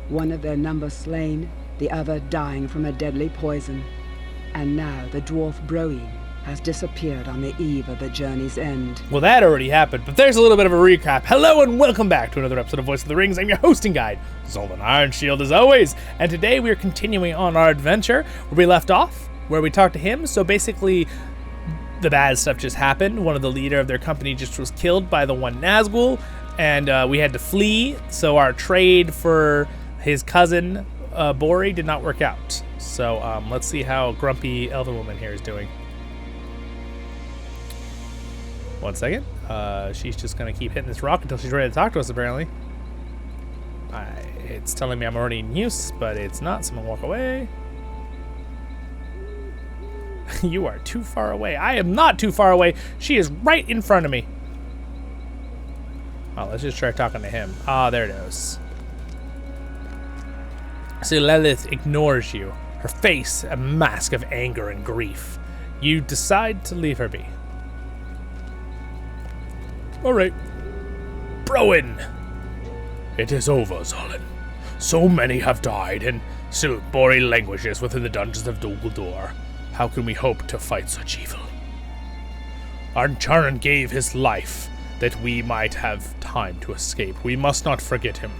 one of their number slain, the other dying from a deadly poison. And now the dwarf Broeen has disappeared on the eve of the journey's end. Well, that already happened, but there's a little bit of a recap. Hello and welcome back to another episode of Voice of the Rings. I'm your hosting guide, Zollin Ironshield, as always. And today we are continuing on our adventure where we left off, where we talked to him. So basically, the bad stuff just happened. One of the leader of their company just was killed by the one Nazgul, and we had to flee. So our trade for his cousin, Bori, did not work out. So let's see how grumpy elven woman here is doing. One second. She's just going to keep hitting this rock until she's ready to talk to us, apparently. It's telling me I'm already in use, but it's not, so I'm going to walk away. You are too far away. I am not too far away. She is right in front of me. Oh, let's just try talking to him. Ah, there it is. So Lilith ignores you, her face a mask of anger and grief. You decide to leave her be. All right. Broin! It is over, Zollin. So many have died, and still Bori languishes within the dungeons of Dol Guldur. How can we hope to fight such evil? Archaran gave his life that we might have time to escape. We must not forget him.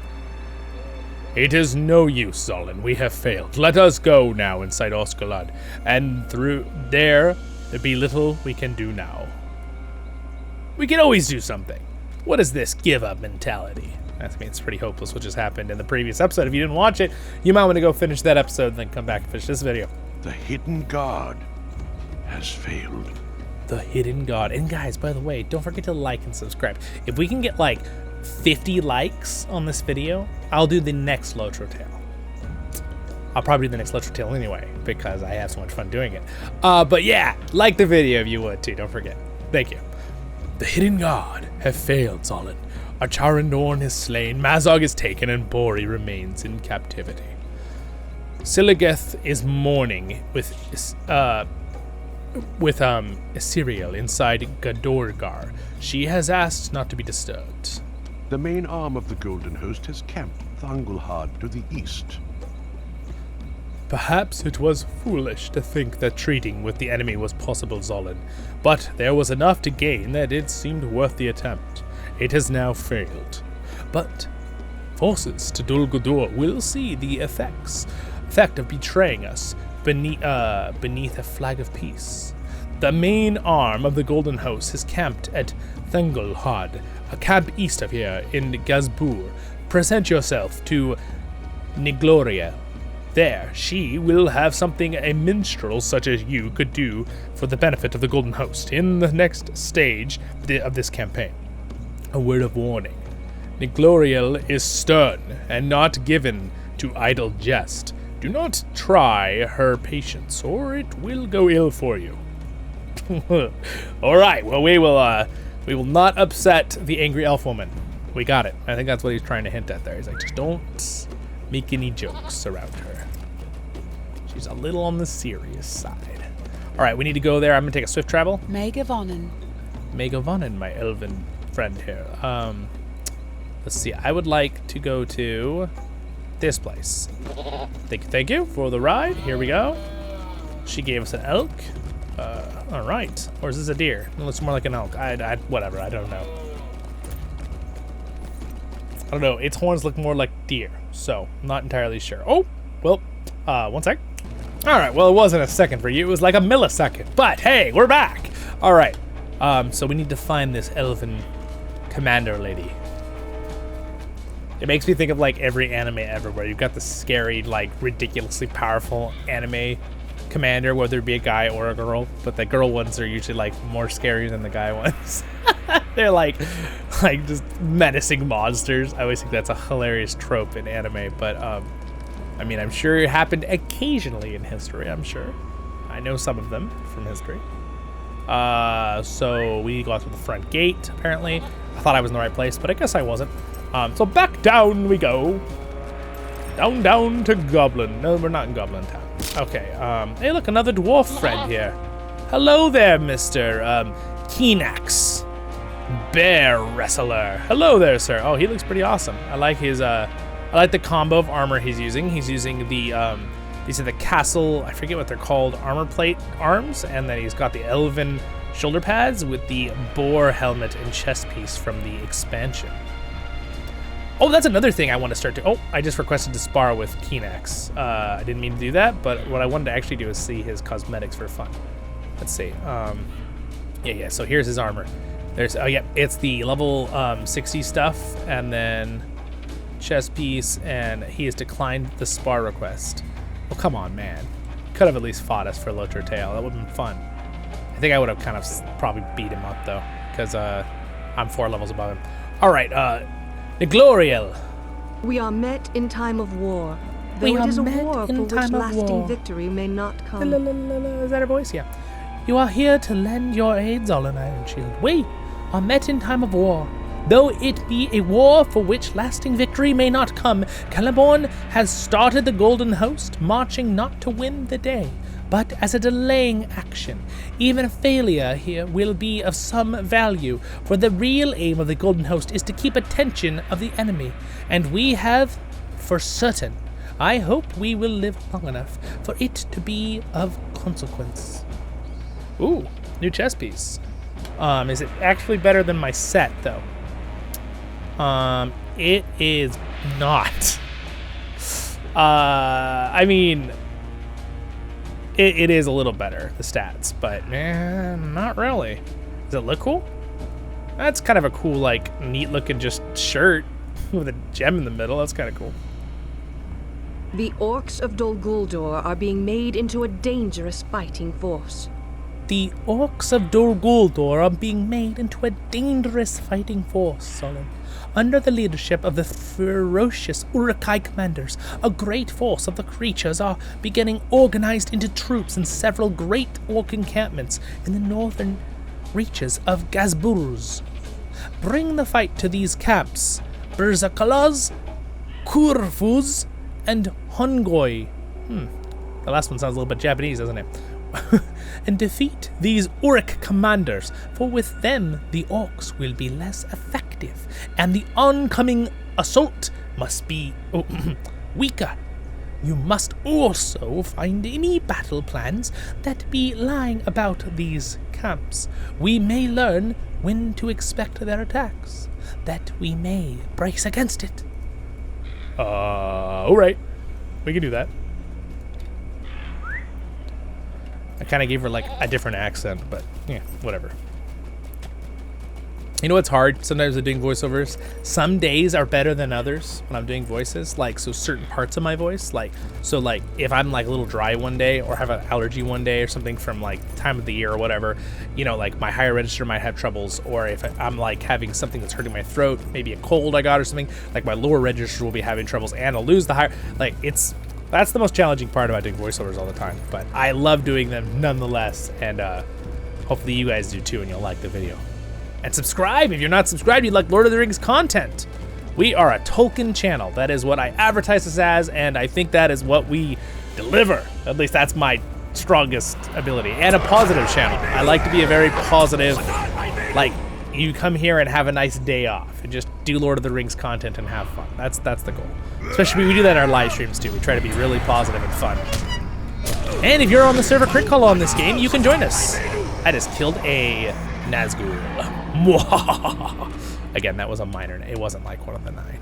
It is no use, Zollin. We have failed. Let us go now inside Osgolad, and through there be little we can do now. We can always do something. What is this give-up mentality? I mean, it's pretty hopeless what just happened in the previous episode. If you didn't watch it, you might want to go finish that episode and then come back and finish this video. The hidden guard has failed. The hidden god. And guys, by the way, don't forget to like and subscribe. If we can get like 50 likes on this video, I'll do the next LOTRO tale. I'll probably do the next LOTRO tale anyway, because I have so much fun doing it. But yeah, like the video if you would too, don't forget. Thank you. The hidden god have failed, Zollin. Archaran Dorn is slain, Mazog is taken, and Bori remains in captivity. Siligeth is mourning with Asiriel inside Gadorgar. She has asked not to be disturbed. The main arm of the Golden Host has camped Thangulhad to the east. Perhaps it was foolish to think that treating with the enemy was possible, Zollin, but there was enough to gain that it seemed worth the attempt. It has now failed. But forces to Dol Guldur will see the effect of betraying us beneath a flag of peace. The main arm of the Golden Host is camped at Thangulhad, a camp east of here in Gazbur. Present yourself to Nigloria. There, she will have something a minstrel such as you could do for the benefit of the Golden Host in the next stage of this campaign. A word of warning. Nigloriel is stern and not given to idle jest. Do not try her patience, or it will go ill for you. All right, well, we will not upset the angry elf woman. We got it. I think that's what he's trying to hint at there. He's like, just don't make any jokes around her. She's a little on the serious side. All right, we need to go there. I'm going to take a swift travel. Megavonen, my elven friend here. Let's see. I would like to go to this place. Thank you for the ride. Here we go. She gave us an elk. All right. Or is this a deer? It looks more like an elk. Whatever. I don't know. I don't know. Its horns look more like deer, so I'm not entirely sure. Oh, well, one sec. All right, well, it wasn't a second for you. It was like a millisecond. But hey, we're back. All right. So we need to find this elven commander lady. It makes me think of like every anime ever, where you've got the scary, like ridiculously powerful anime commander, whether it be a guy or a girl. But the girl ones are usually like more scary than the guy ones. They're like just menacing monsters. I always think that's a hilarious trope in anime, but I mean, I'm sure it happened occasionally in history, I'm sure. I know some of them from history. So we go out through the front gate, apparently. I thought I was in the right place, but I guess I wasn't. So back down we go. Down to Goblin. No, we're not in Goblin Town. Okay, hey look, another dwarf friend here. Hello there, Mr. Keenax. Bear Wrestler. Hello there, sir. Oh, he looks pretty awesome. I like his I like the combo of armor he's using. He's using the, these are the castle, I forget what they're called, armor plate arms, and then he's got the elven shoulder pads with the boar helmet and chest piece from the expansion. Oh, that's another thing I want to start to... Oh, I just requested to spar with Keenax. I didn't mean to do that, but what I wanted to actually do is see his cosmetics for fun. Let's see. Yeah, so here's his armor. There's, oh yeah, it's the level 60 stuff, and then chest piece, and he has declined the spar request. Well, come on, man. Could have at least fought us for LOTRO Tail. That would have been fun. I think I would have kind of probably beat him up, though, because I'm 4 levels above him. All right, Negloriel. We are met in time of war. Though it is a war for which lasting victory may not come. Is that her voice? Yeah. You are here to lend your aid, Zollin, Ironshield. We are met in time of war. Though it be a war for which lasting victory may not come, Celeborn has started the Golden Host, marching not to win the day, but as a delaying action. Even a failure here will be of some value, for the real aim of the Golden Host is to keep attention of the enemy, and we have, for certain, I hope we will live long enough for it to be of consequence. Ooh, new chess piece. Is it actually better than my set, though? It is not. I mean, it is a little better, the stats, but not really. Does it look cool? That's kind of a cool, like, neat looking just shirt with a gem in the middle. That's kind of cool. The orcs of Dol Guldur are being made into a dangerous fighting force. The orcs of Dol Guldur are being made into a dangerous fighting force, Zollin. Under the leadership of the ferocious Uruk-hai commanders, a great force of the creatures are beginning organized into troops in several great orc encampments in the northern reaches of Gazburz. Bring the fight to these camps, Berzakalaz, Kurfuz, and Hongoi. The last one sounds a little bit Japanese, doesn't it? And defeat these Uruk commanders, for with them the orcs will be less effective, and the oncoming assault must be weaker. You must also find any battle plans that be lying about these camps. We may learn when to expect their attacks, that we may brace against it. Alright. We can do that. I kind of gave her like a different accent, but yeah, whatever. You know what's hard sometimes with doing voiceovers? Some days are better than others when I'm doing voices. Like, so certain parts of my voice, like, so like if I'm like a little dry one day or have an allergy one day or something from like time of the year or whatever, you know, like my higher register might have troubles, or if I'm like having something that's hurting my throat, maybe a cold I got or something, like my lower register will be having troubles and I'll lose the higher, like that's the most challenging part about doing voiceovers all the time, but I love doing them nonetheless, and hopefully you guys do too and you'll like the video. And subscribe if you're not subscribed, you like Lord of the Rings content. We are a Tolkien channel. That is what I advertise this as, and I think that is what we deliver. At least that's my strongest ability. And a positive channel. I like to be a very positive, like, you come here and have a nice day off and just do Lord of the Rings content and have fun. That's the goal. Especially we do that in our live streams too. We try to be really positive and fun. And if you're on the server CrickHollow on this game, you can join us. I just killed a Nazgul. Again, that was a minor. It wasn't like one of the 9.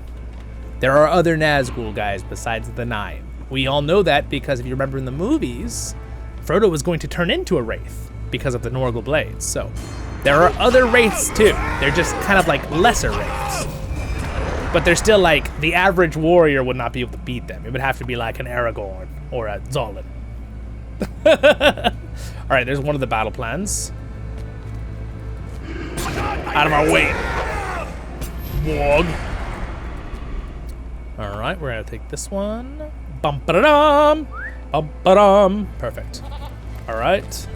There are other Nazgul guys besides the 9. We all know that because if you remember in the movies, Frodo was going to turn into a wraith because of the Norgal blades. So there are other wraiths too. They're just kind of like lesser wraiths. But they're still like, the average warrior would not be able to beat them. It would have to be like an Aragorn or a Zollin. All right, there's one of the battle plans. Out of our way. Wog. All right, we're gonna take this one. Bum ba dum, bum ba dum. Perfect. All right.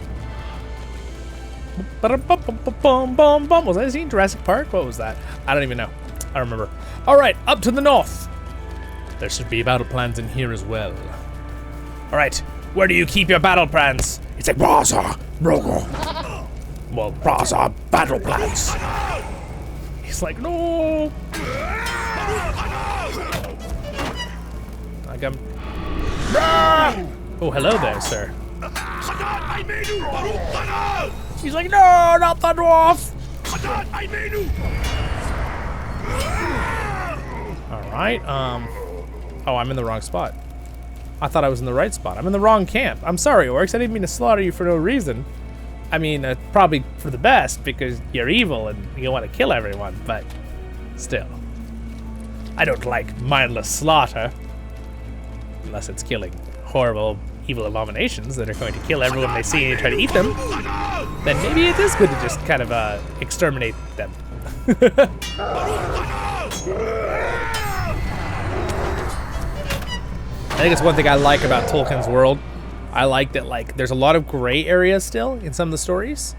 Was I seeing Jurassic Park? What was that? I don't even know. I don't remember. All right, up to the north. There should be battle plans in here as well. All right, where do you keep your battle plans? It's like Raza, Rogo. Well, Raza, battle plans. He's like, no. I got... Oh, hello there, sir. He's like, no, not the dwarf. All right. Oh, I'm in the wrong spot. I thought I was in the right spot. I'm in the wrong camp. I'm sorry, orcs. I didn't mean to slaughter you for no reason. I mean, probably for the best because you're evil and you want to kill everyone, but still. I don't like mindless slaughter. Unless it's killing horrible, evil abominations that are going to kill everyone they see and try to eat them. Then maybe it is good to just kind of exterminate them. I think it's one thing I like about Tolkien's world. I like that, like, there's a lot of gray areas still in some of the stories,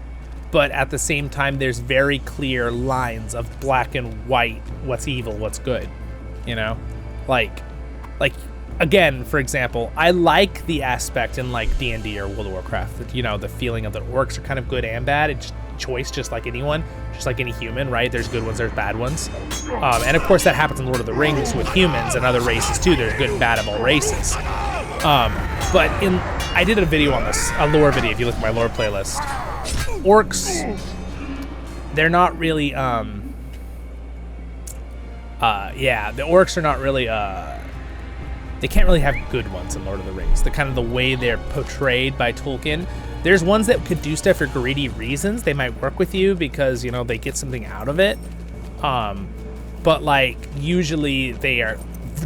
but at the same time, there's very clear lines of black and white, what's evil, what's good, you know? Like, again, for example, I like the aspect in, like, D&D or World of Warcraft, that, you know, the feeling of the orcs are kind of good and bad. It's choice, just like anyone, just like any human, right? There's good ones, there's bad ones. And of course that happens in Lord of the Rings with humans and other races too. There's good and bad of all races. But I did a video on this, a lore video, if you look at my lore playlist. Orcs, they're not really, yeah, the orcs are not really, they can't really have good ones in Lord of the Rings. The kind of the way they're portrayed by Tolkien. There's ones that could do stuff for greedy reasons. They might work with you because, you know, they get something out of it. But like usually they are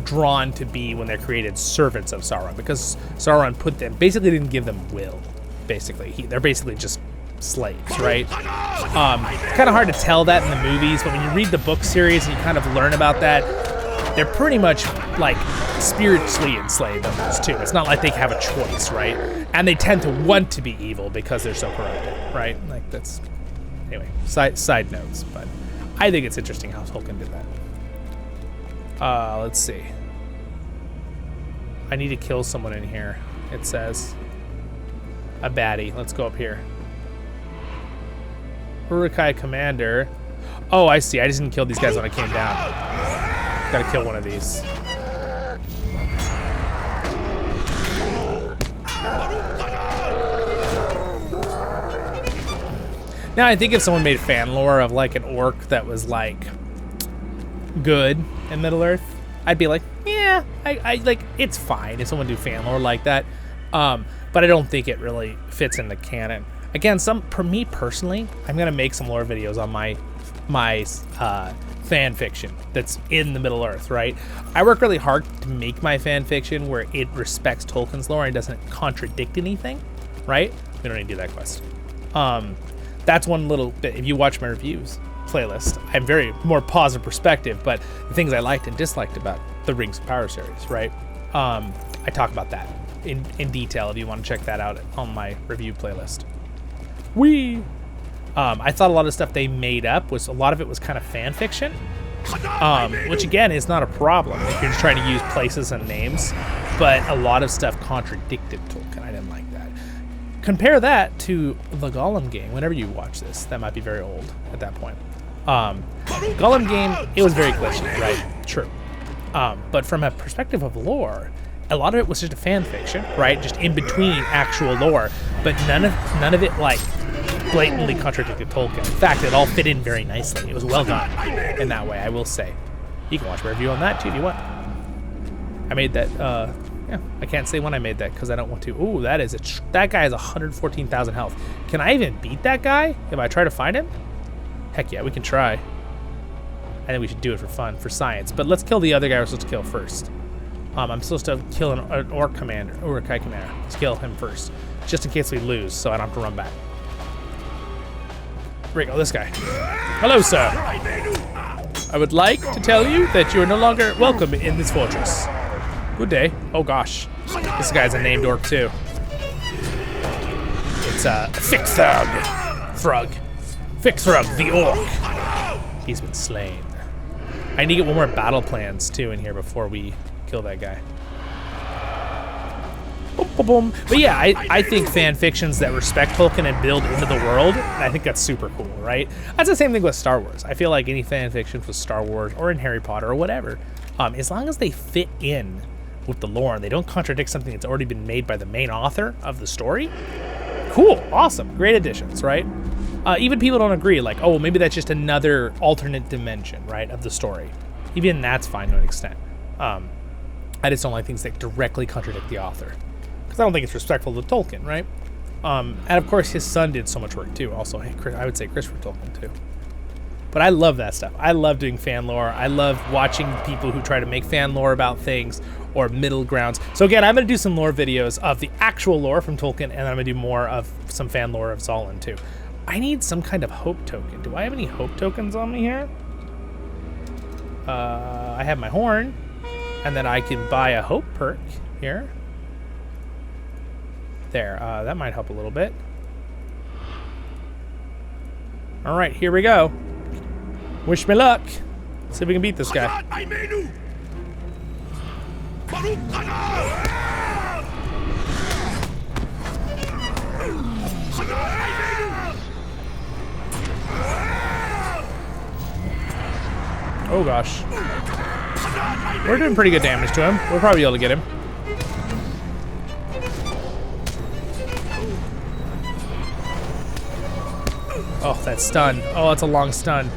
drawn to be, when they're created, servants of Sauron, because Sauron put them, basically didn't give them will. Basically, they're basically just slaves, right? Kind of hard to tell that in the movies, but when you read the book series and you kind of learn about that, they're pretty much like spiritually enslaved almost too. It's not like they have a choice, right? And they tend to want to be evil because they're so corrupted, right? Like that's, anyway, side notes, but I think it's interesting how Tolkien did that. Let's see. I need to kill someone in here, it says. A baddie. Let's go up here. Uruk-hai Commander. Oh, I see. I just didn't kill these guys when I came down. Gotta kill one of these. Now, I think if someone made fan lore of like an orc that was like good in Middle-earth, I'd be like, yeah, I like, it's fine if someone do fan lore like that. But I don't think it really fits in the canon. Again, for me personally, I'm gonna make some lore videos on my fan fiction that's in the Middle-earth, right? I work really hard to make my fan fiction where it respects Tolkien's lore and doesn't contradict anything, right? We don't need to do that quest. That's one little bit. If you watch my reviews playlist, I'm very more positive perspective, but the things I liked and disliked about the Rings of Power series, right? I talk about that in detail if you want to check that out on my review playlist. I thought a lot of stuff they made up a lot of it was kind of fan fiction, which again is not a problem if you're just trying to use places and names, but a lot of stuff contradicted Tolkien. I didn't like that. Compare that to the Gollum game. Whenever you watch this, that might be very old at that point. Gollum game, it was very glitchy, right? True. But from a perspective of lore, a lot of it was just a fan fiction, right? Just in between actual lore, but none of it like blatantly contradicted Tolkien. In fact, it all fit in very nicely. It was well done in that way, I will say. You can watch my review on that too if you want. I made that, yeah, I can't say when I made that because I don't want to. Ooh, that guy has 114,000 health. Can I even beat that guy if I try to find him? Heck yeah, we can try. I think we should do it for fun, for science. But let's kill the other guy we're supposed to kill first. I'm supposed to kill an orc commander, Uruk-hai commander. Let's kill him first, just in case we lose, so I don't have to run back. Here we go, this guy. Hello, sir. I would like to tell you that you are no longer welcome in this fortress. Good day. Oh gosh, this guy's a named orc too. It's Ficthrug. Ficthrug, the orc. He's been slain. I need to get one more battle plans too in here before we kill that guy. Boom, boom, boom. But yeah, I think fan fictions that respect Tolkien and build into the world, I think that's super cool, right? That's the same thing with Star Wars. I feel like any fan fiction with Star Wars or in Harry Potter or whatever, as long as they fit in with the lore, and they don't contradict something that's already been made by the main author of the story. Cool, awesome, great additions, right? Even people don't agree, like, oh, well, maybe that's just another alternate dimension, right, of the story. Even that's fine to an extent. I just don't like things that directly contradict the author, because I don't think it's respectful to Tolkien, right? And of course, his son did so much work too. Also, hey, I would say Christopher Tolkien too. But I love that stuff. I love doing fan lore. I love watching people who try to make fan lore about things or middle grounds. So again, I'm going to do some lore videos of the actual lore from Tolkien, and then I'm going to do more of some fan lore of Zollin too. I need some kind of hope token. Do I have any hope tokens on me here? I have my horn, and then I can buy a hope perk here. There, that might help a little bit. All right, here we go. Wish me luck. See if we can beat this guy. Oh gosh. We're doing pretty good damage to him. We'll probably be able to get him. Oh, that stun. Oh, that's a long stun.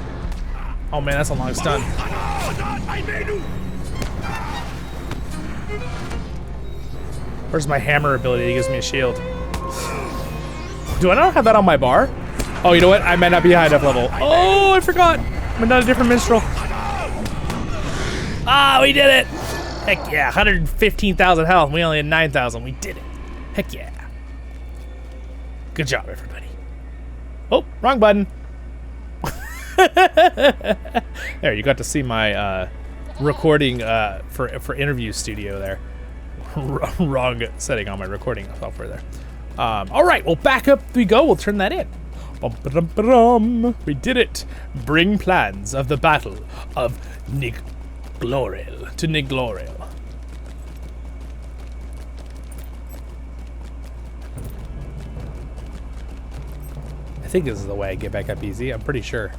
Oh man, that's a long stun. Where's my hammer ability that gives me a shield? Do I not have that on my bar? Oh, you know what? I might not be high enough level. Oh, I forgot. I'm not a different minstrel. Ah, we did it. Heck yeah, 115,000 health. We only had 9,000. We did it. Heck yeah. Good job, everybody. Oh, wrong button. There, you got to see my recording for interview studio there. Wrong setting on my recording software there. All right, well, back up we go. We'll turn that in. We did it. Bring plans of the battle of Nigloril to Nigloril. I think this is the way I get back up easy. I'm pretty sure.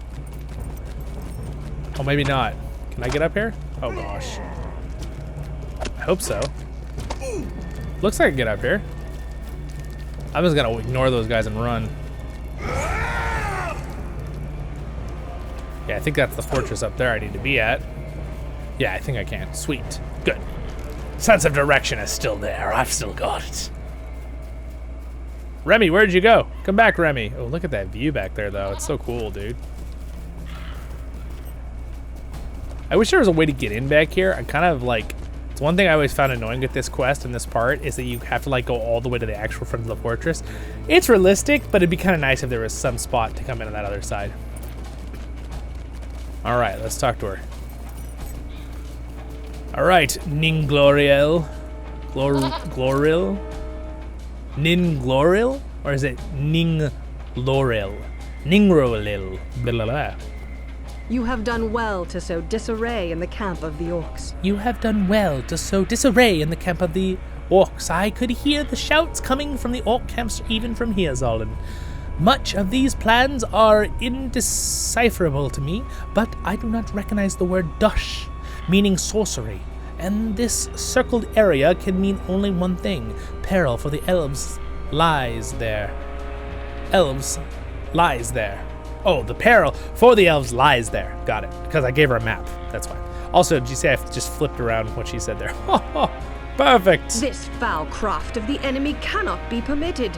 Oh, maybe not. Can I get up here? Oh gosh. I hope so. Looks like I can get up here. I'm just gonna ignore those guys and run. Yeah, I think that's the fortress up there I need to be at. Yeah, I think I can. Sweet. Good. Sense of direction is still there. I've still got it. Remy, where'd you go? Come back, Remy. Oh, look at that view back there, though. It's so cool, dude. I wish there was a way to get in back here. I kind of like... It's one thing I always found annoying with this quest and this part is that you have to like go all the way to the actual front of the fortress. It's realistic, but it'd be kind of nice if there was some spot to come in on that other side. All right, let's talk to her. All right, Ningloriel. Gloril? Ningloril? Or is it Ningloril? Ningrolil. Blah, blah, blah. You have done well to sow disarray in the camp of the orcs. You have done well to sow disarray in the camp of the orcs. I could hear the shouts coming from the orc camps even from here, Zollin. Much of these plans are indecipherable to me, but I do not recognize the word dush, meaning sorcery. And this circled area can mean only one thing. Peril for the elves lies there. Elves lies there. Oh, the peril for the elves lies there. Got it. Because I gave her a map. That's why. Also, did you say I just flipped around what she said there? Perfect. This foul craft of the enemy cannot be permitted.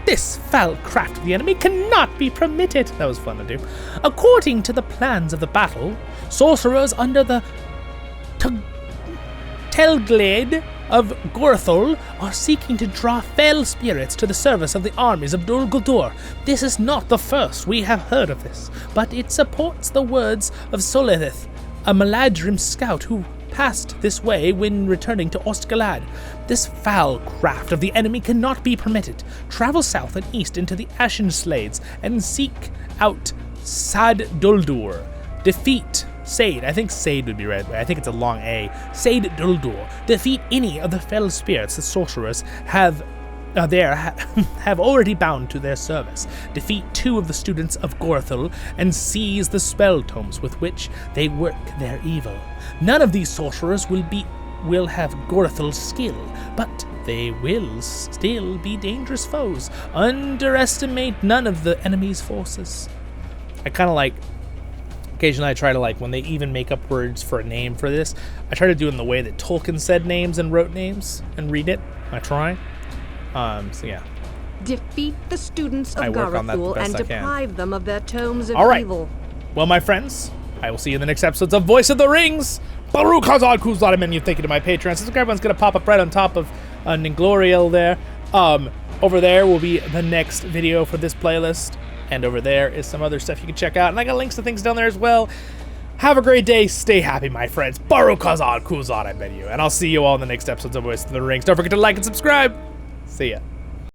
This foul craft of the enemy cannot be permitted. That was fun to do. According to the plans of the battle, sorcerers under the Telglade of Gorthul are seeking to draw fell spirits to the service of the armies of Dol Guldur. This is not the first we have heard of this, but it supports the words of Solithith, a Maladrim scout who passed this way when returning to Ostgalad. This foul craft of the enemy cannot be permitted. Travel south and east into the Ashen Slades and seek out Sad Duldur. Defeat Said. I think Said would be right. I think it's a long A. Said Duldur. Defeat any of the fell spirits the sorcerers have already bound to their service. Defeat 2 of the students of Gorthul and seize the spell tomes with which they work their evil. None of these sorcerers will be will have Gorthel's skill, but they will still be dangerous foes. Underestimate none of the enemy's forces. I kind of like, occasionally I try to like, when they even make up words for a name for this, I try to do it in the way that Tolkien said names and wrote names and read it. I try. So yeah. Defeat the students of I work on that the Garathul best and I can. deprive them of their tomes of All right. evil. Well, my friends, I will see you in the next episodes of Voice of the Rings. Baruch Hazard Kuzlad, and you thank you to my Patreon. Subscribe one's going to pop up right on top of Ningloriel there. Over there will be the next video for this playlist. And over there is some other stuff you can check out. And I got links to things down there as well. Have a great day. Stay happy, my friends. Baruch Hazard Kuzlad, I bet you. And I'll see you all in the next episodes of Voice of the Rings. Don't forget to like and subscribe. See ya.